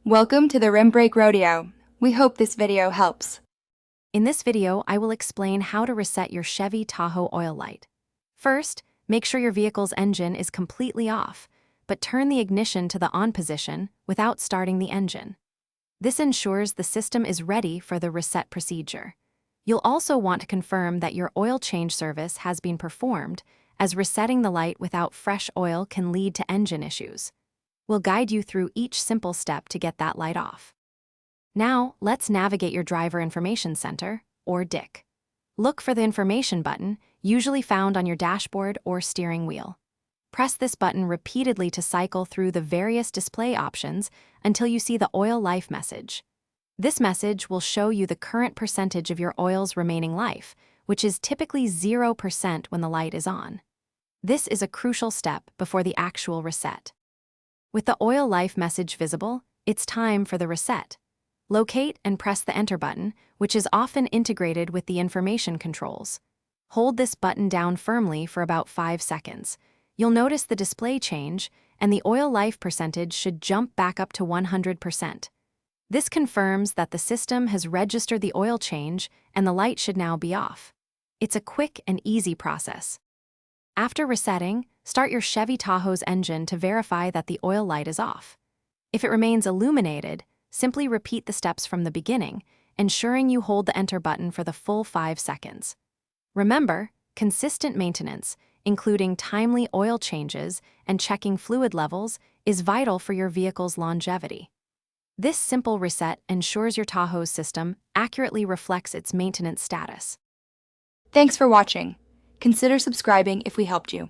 Welcome to the Rim Brake Rodeo. We hope this video helps. In this video, I will explain how to reset your Chevy Tahoe oil light. First, make sure your vehicle's engine is completely off, but turn the ignition to the on position without starting the engine. This ensures the system is ready for the reset procedure. You'll also want to confirm that your oil change service has been performed, as resetting the light without fresh oil can lead to engine issues. We'll guide you through each simple step to get that light off. Now, let's navigate your Driver Information Center, or DIC. Look for the Information button, usually found on your dashboard or steering wheel. Press this button repeatedly to cycle through the various display options until you see the Oil Life message. This message will show you the current percentage of your oil's remaining life, which is typically 0% when the light is on. This is a crucial step before the actual reset. With the Oil Life message visible, it's time for the reset. Locate and press the Enter button, which is often integrated with the information controls. Hold this button down firmly for about 5 seconds. You'll notice the display change, and the oil life percentage should jump back up to 100%. This confirms that the system has registered the oil change and the light should now be off. It's a quick and easy process. After resetting, start your Chevy Tahoe's engine to verify that the oil light is off. If it remains illuminated, simply repeat the steps from the beginning, ensuring you hold the Enter button for the full 5 seconds. Remember, consistent maintenance, including timely oil changes and checking fluid levels, is vital for your vehicle's longevity. This simple reset ensures your Tahoe's system accurately reflects its maintenance status. Thanks for watching. Consider subscribing if we helped you.